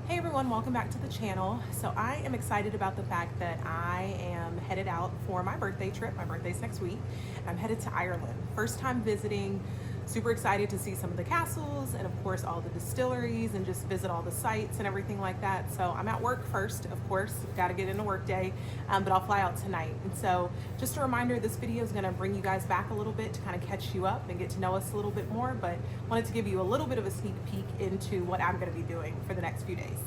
Hey everyone, welcome back to the channel. So I am excited about the fact that I am headed out for my birthday trip. My birthday's next week. I'm headed to Ireland. First time visiting, super excited to see some of the castles and of course all the distilleries and just visit all the sites and everything like that. So I'm at work first, of course, gotta get into work day, but I'll fly out tonight. And so just a reminder, this video is gonna bring you guys back a little bit to kind of catch you up and get to know us a little bit more, but wanted to give you a little bit of a sneak peek into what I'm gonna be doing for the next few days.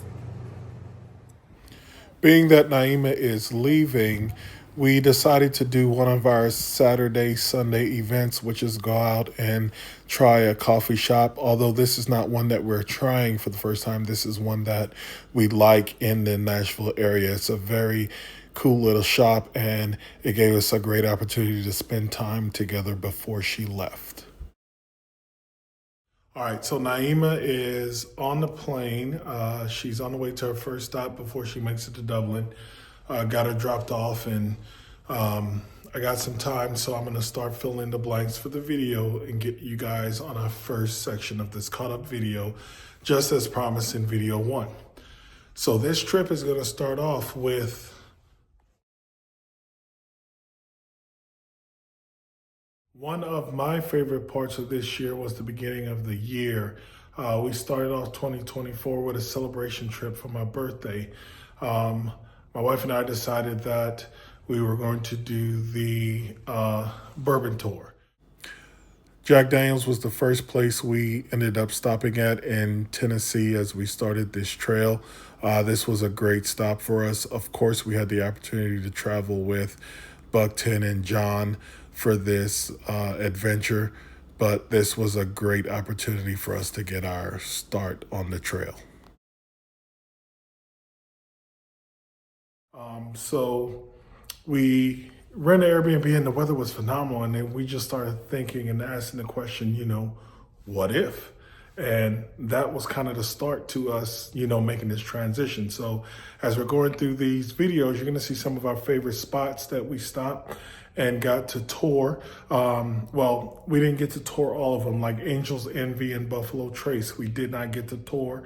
Being that Naima is leaving, we decided to do one of our Saturday, Sunday events, which is go out and try a coffee shop. Although this is not one that we're trying for the first time, this is one that we like in the Nashville area. It's a very cool little shop, and it gave us a great opportunity to spend time together before she left. All right, so Naima is on the plane. She's on the way to her first stop before she makes it to Dublin. Got her dropped off, and I got some time, so I'm going to start filling in the blanks for the video and get you guys on our first section of this caught up video, just as promised in video one. So this trip is going to start off with one of my favorite parts of this year was the beginning of the year. We started off 2024 with a celebration trip for my birthday. My wife and I decided that we were going to do the bourbon tour. Jack Daniels was the first place we ended up stopping at in Tennessee as we started this trail. This was a great stop for us. Of course, we had the opportunity to travel with Buckton and John for this adventure, but this was a great opportunity for us to get our start on the trail. So we rented an Airbnb and the weather was phenomenal, and then we just started thinking and asking the question, what if? And that was kind of the start to us, making this transition. So as we're going through these videos, you're going to see some of our favorite spots that we stopped and got to tour. Well, we didn't get to tour all of them, like Angel's Envy and Buffalo Trace. We did not get to tour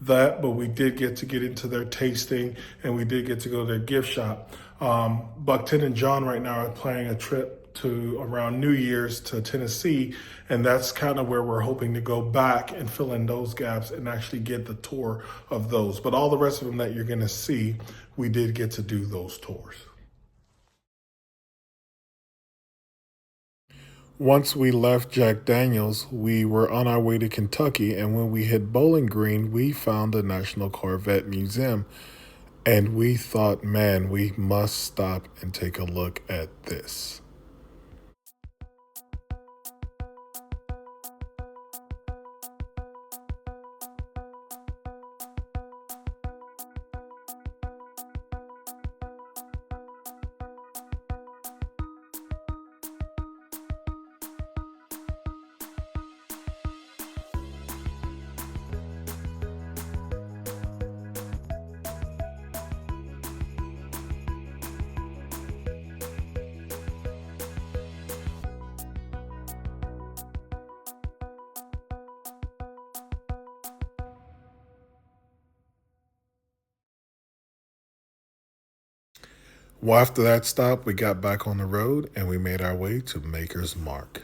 that, but we did get into their tasting, and we did get to go to their gift shop. Buckton and John right now are planning a trip to around New Year's to Tennessee, and that's kind of where we're hoping to go back and fill in those gaps and actually get the tour of those. But all the rest of them that you're going to see, we did get to do those tours. Once we left Jack Daniels, we were on our way to Kentucky, and when we hit Bowling Green, we found the National Corvette Museum, and we thought, man, we must stop and take a look at this. Well, after that stop, we got back on the road and we made our way to Maker's Mark.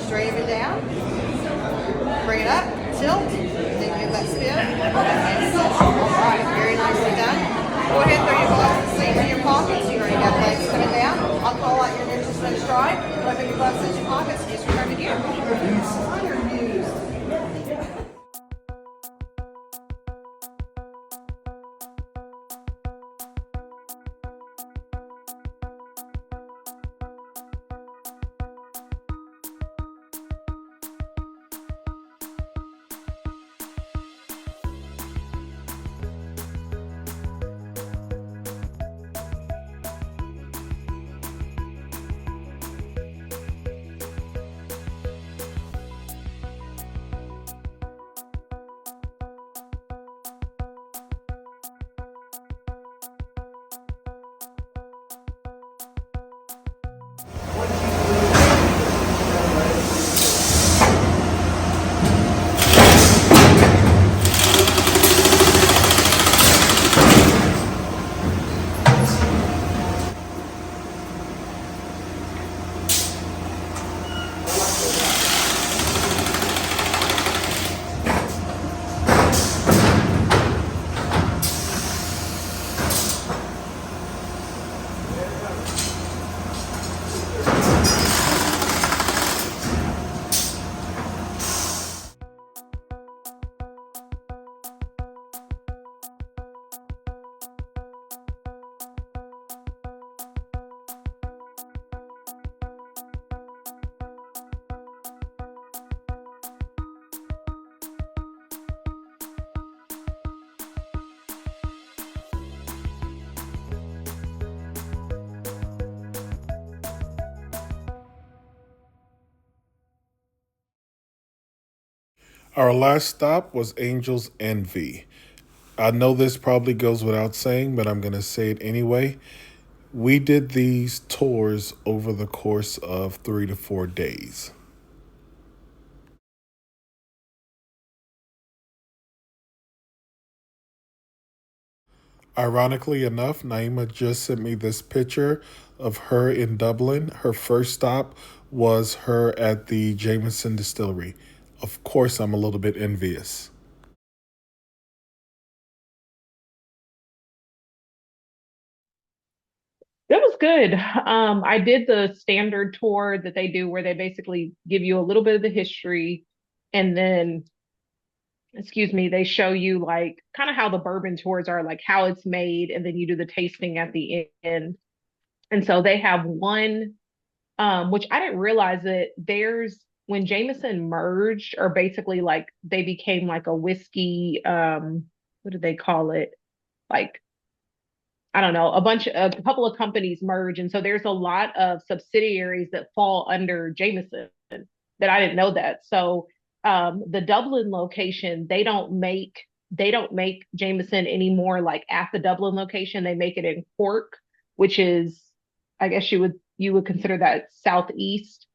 Straighten it down, bring it up, tilt, All right, very nicely done. Go ahead, throw your glasses, sleeves in your pockets. You already got legs coming down. I'll call out your ninja swing stride. Go ahead, put your glasses in your pockets and just return to gear. Our last stop was Angel's Envy. I know this probably goes without saying, but I'm going to say it anyway. We did these tours over the course of 3 to 4 days. Ironically enough, Naima just sent me this picture of her in Dublin. Her first stop was her at the Jameson Distillery. Of course, I'm a little bit envious. It was good. I did the standard tour that they do where they basically give you a little bit of the history and then, excuse me, they show you like kind of how the bourbon tours are, like how it's made, and then you do the tasting at the end. And so they have one, which I didn't realize that there's when Jameson merged, or basically like they became like a whiskey, what do they call it? Like I don't know, a couple of companies merge. And so there's a lot of subsidiaries that fall under Jameson that I didn't know that. So the Dublin location, they don't make Jameson anymore like at the Dublin location. They make it in Cork, which is, I guess you would consider that southeast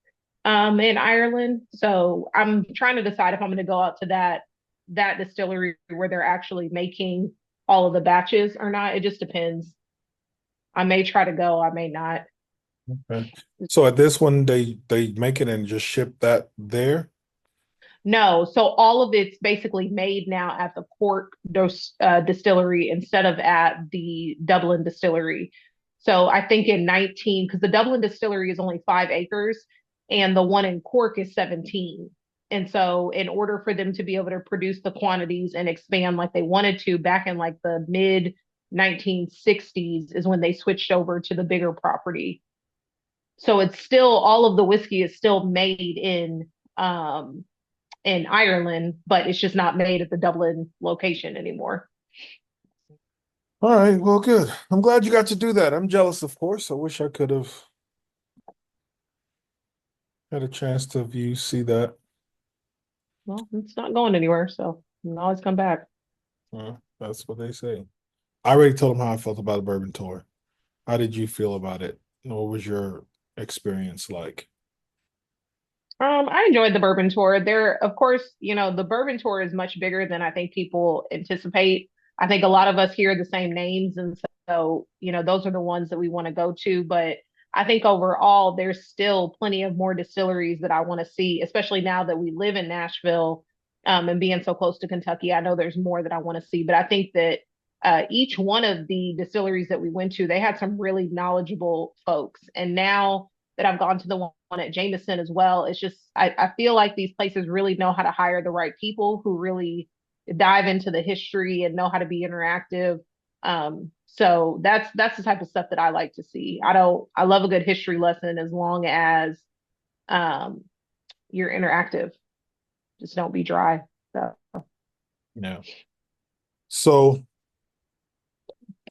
in Ireland. So I'm trying to decide if I'm going to go out to that distillery where they're actually making all of the batches or not. It just depends. I may try to go, I may not. Okay. So at this one, they make it and just ship that there. No, so all of it's basically made now at the Cork distillery instead of at the Dublin distillery. So I think in 19, because the Dublin distillery is only 5 acres and the one in Cork is 17. And so in order for them to be able to produce the quantities and expand like they wanted to back in like the mid 1960s is when they switched over to the bigger property. So it's still all of the whiskey is still made um in Ireland, but it's just not made at the Dublin location anymore. All right, well, good. I'm glad you got to do that. I'm jealous, of course. I wish I could have had a chance to view, see that. Well, it's not going anywhere, so you can always come back. That's what they say. I already told them how I felt about a bourbon tour. How did you feel about it? What was your experience like? I enjoyed the bourbon tour. There, of course, the bourbon tour is much bigger than I think people anticipate. I think a lot of us hear the same names, and so, those are the ones that we want to go to. But I think overall, there's still plenty of more distilleries that I want to see, especially now that we live in Nashville. And being so close to Kentucky, I know there's more that I want to see. But I think that each one of the distilleries that we went to, they had some really knowledgeable folks. And now that I've gone to the one at Jameson as well, it's just I feel like these places really know how to hire the right people who really dive into the history and know how to be interactive. So that's the type of stuff that I like to see. I love a good history lesson as long as um, you're interactive. Just don't be dry. So Yeah. So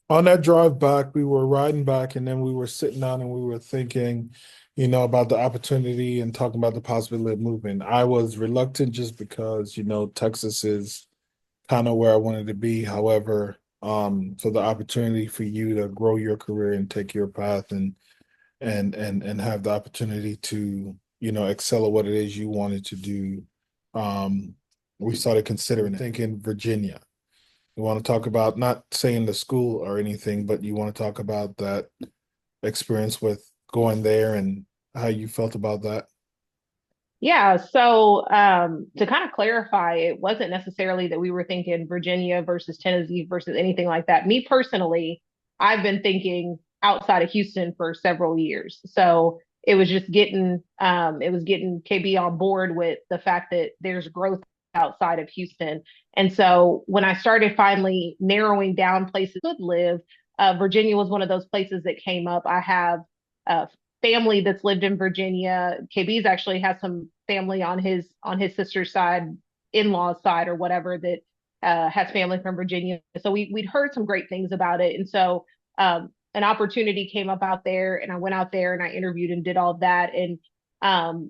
on that drive back, we were riding back and then we were sitting down and we were thinking, about the opportunity and talking about the possibility of moving. I was reluctant just because, Texas is kind of where I wanted to be. However, so the opportunity for you to grow your career and take your path and have the opportunity to, excel at what it is you wanted to do. We started considering thinking Virginia. You want to talk about not saying the school or anything, but you want to talk about that experience with going there and how you felt about that. yeah, so to kind of clarify, it wasn't necessarily that we were thinking Virginia versus Tennessee versus anything like that. Me personally, I've been thinking outside of Houston for several years. So it was getting KB on board with the fact that there's growth outside of Houston. And so when I started finally narrowing down places to live, Virginia was one of those places that came up. I have uh, family that's lived in Virginia. KB's actually has some family on his sister's side, in-laws side or whatever that has family from Virginia. So we'd heard some great things about it, and so an opportunity came up out there, and I went out there and I interviewed and did all of that. And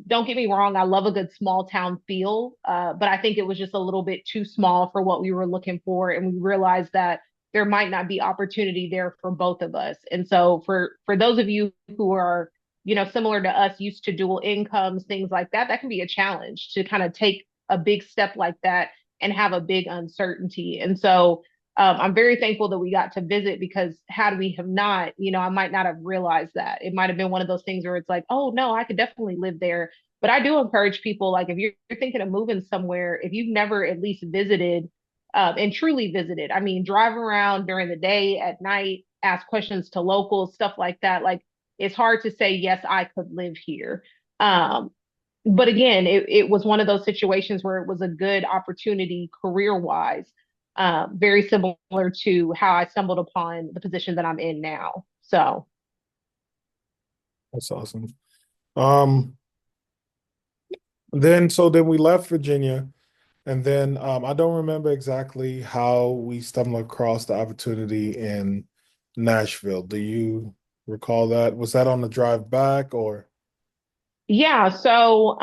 don't get me wrong, I love a good small town feel, but I think it was just a little bit too small for what we were looking for, and we realized that there might not be opportunity there for both of us. And so for those of you who are similar to us, used to dual incomes, things like that, that can be a challenge to kind of take a big step like that and have a big uncertainty. And so I'm very thankful that we got to visit, because had we have not, I might not have realized that. It might have been one of those things where it's like, oh no, I could definitely live there. But I do encourage people, like if you're thinking of moving somewhere, if you've never at least visited and truly visited, I mean, drive around during the day, at night, ask questions to locals, stuff like that. Like it's hard to say, yes, I could live here. Um, but again, it was one of those situations where it was a good opportunity career wise, very similar to how I stumbled upon the position that I'm in now. So, That's awesome. Um, then we left Virginia, and then I don't remember exactly how we stumbled across the opportunity in Nashville. Do you recall that? Was that on the drive back or? yeah, so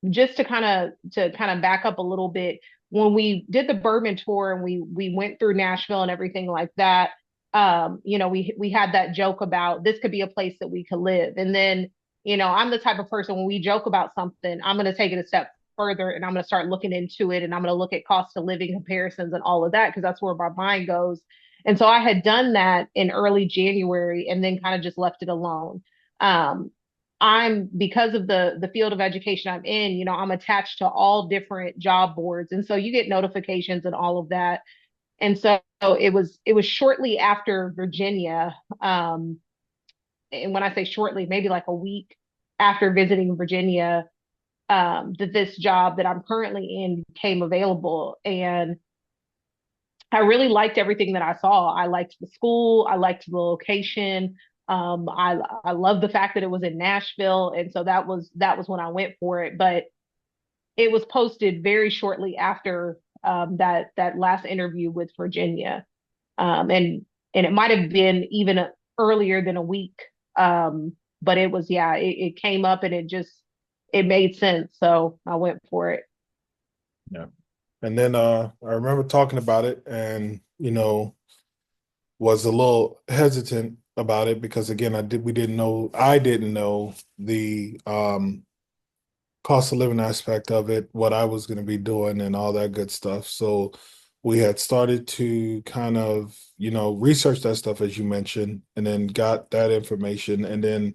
just to kind of back up a little bit, when we did the bourbon tour and we went through Nashville and everything like that, we had that joke about this could be a place that we could live. And then, I'm the type of person, when we joke about something, I'm going to take it a step further and I'm going to start looking into it, and I'm going to look at cost of living comparisons and all of that, because that's where my mind goes. And so I had done that in early January and then kind of just left it alone. Um, I'm, because of the field of education I'm in, I'm attached to all different job boards. And so you get notifications and all of that. And so it was shortly after Virginia. And when I say shortly, maybe like a week after visiting Virginia, that this job that I'm currently in came available. And I really liked everything that I saw. I liked the school, I liked the location. I love the fact that it was in Nashville, and so that was when I went for it. But it was posted very shortly after that last interview with Virginia, and it might have been even earlier than a week. But it was, yeah, it came up and it made sense, so I went for it. Yeah. And then I remember talking about it and, was a little hesitant about it because again, I didn't know the cost of living aspect of it, what I was going to be doing and all that good stuff. So we had started to kind of, research that stuff as you mentioned, and then got that information. And then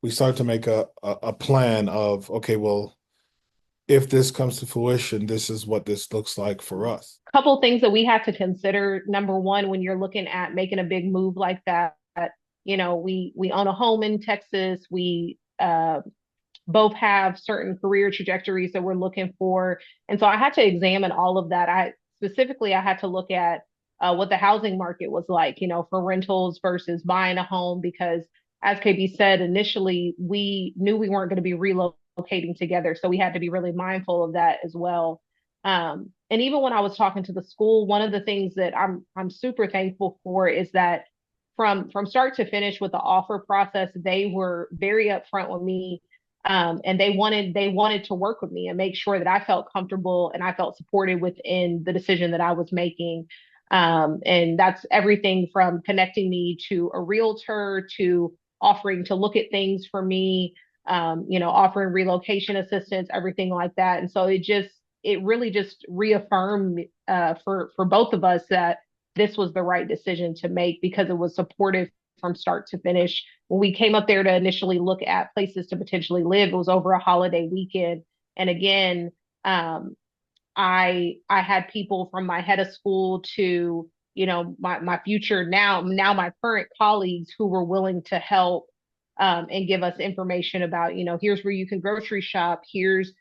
we started to make a plan of, okay, well, if this comes to fruition, this is what this looks like for us. Couple things that we had to consider. Number one, when you're looking at making a big move like that, we own a home in Texas. We both have certain career trajectories that we're looking for. And so I had to examine all of that. I had to look at what the housing market was like, for rentals versus buying a home, because as KB said, initially we knew we weren't going to be relocating together. So we had to be really mindful of that as well. And even when I was talking to the school, one of the things that I'm super thankful for is that from start to finish with the offer process, they were very upfront with me, and they wanted to work with me and make sure that I felt comfortable and I felt supported within the decision that I was making. And that's everything from connecting me to a realtor to offering to look at things for me, offering relocation assistance, everything like that. And so it really just reaffirmed for both of us that this was the right decision to make, because it was supportive from start to finish. When we came up there to initially look at places to potentially live, it was over a holiday weekend. And again, I had people from my head of school to, my future now my current colleagues who were willing to help, and give us information about, here's where you can grocery shop, here's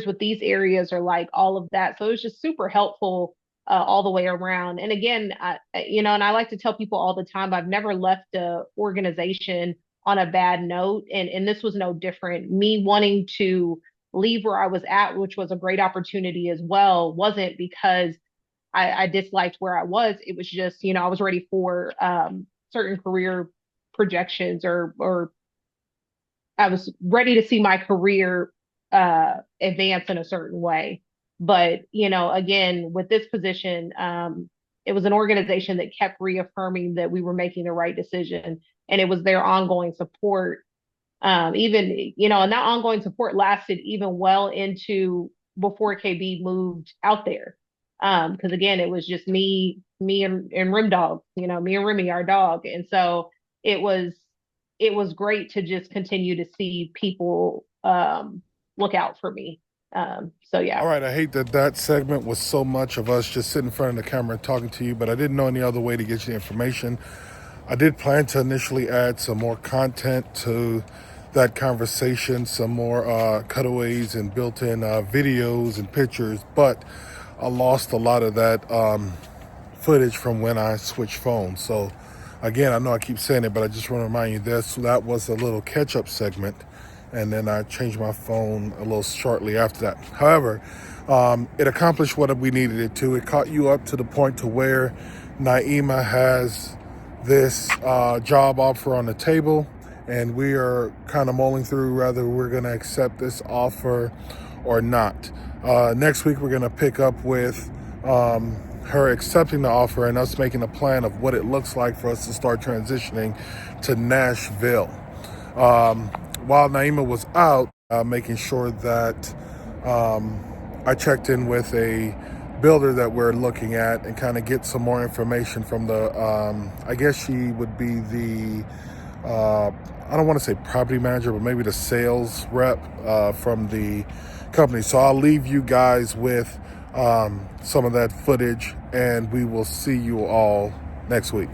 what these areas are like, all of that. So it was just super helpful all the way around. And again, and I like to tell people all the time, I've never left a organization on a bad note. And this was no different. Me wanting to leave where I was at, which was a great opportunity as well, wasn't because I disliked where I was. It was just, I was ready for certain career projections, or I was ready to see my career advance in a certain way. But, again, with this position, it was an organization that kept reaffirming that we were making the right decision. And it was their ongoing support. And that ongoing support lasted even well into before KB moved out there. Because again, it was just me and Rim Dog, me and Remy, our dog. And so it was great to just continue to see people look out for me. So yeah. All right, I hate that segment was so much of us just sitting in front of the camera and talking to you, but I didn't know any other way to get you the information. I did plan to initially add some more content to that conversation, some more cutaways and built-in videos and pictures, but I lost a lot of that footage from when I switched phones. So again, I know I keep saying it, but I just want to remind you that was a little catch-up segment, and then I changed my phone a little shortly after that. However, it accomplished what we needed it to. It caught you up to the point to where Naima has this job offer on the table, and we are kind of mulling through whether we're going to accept this offer or not. Next week, we're going to pick up with her accepting the offer and us making a plan of what it looks like for us to start transitioning to Nashville. While Naima was out, making sure that I checked in with a builder that we're looking at and kind of get some more information from the, I guess she would be the, I don't want to say property manager, but maybe the sales rep from the company. So I'll leave you guys with some of that footage, and we will see you all next week.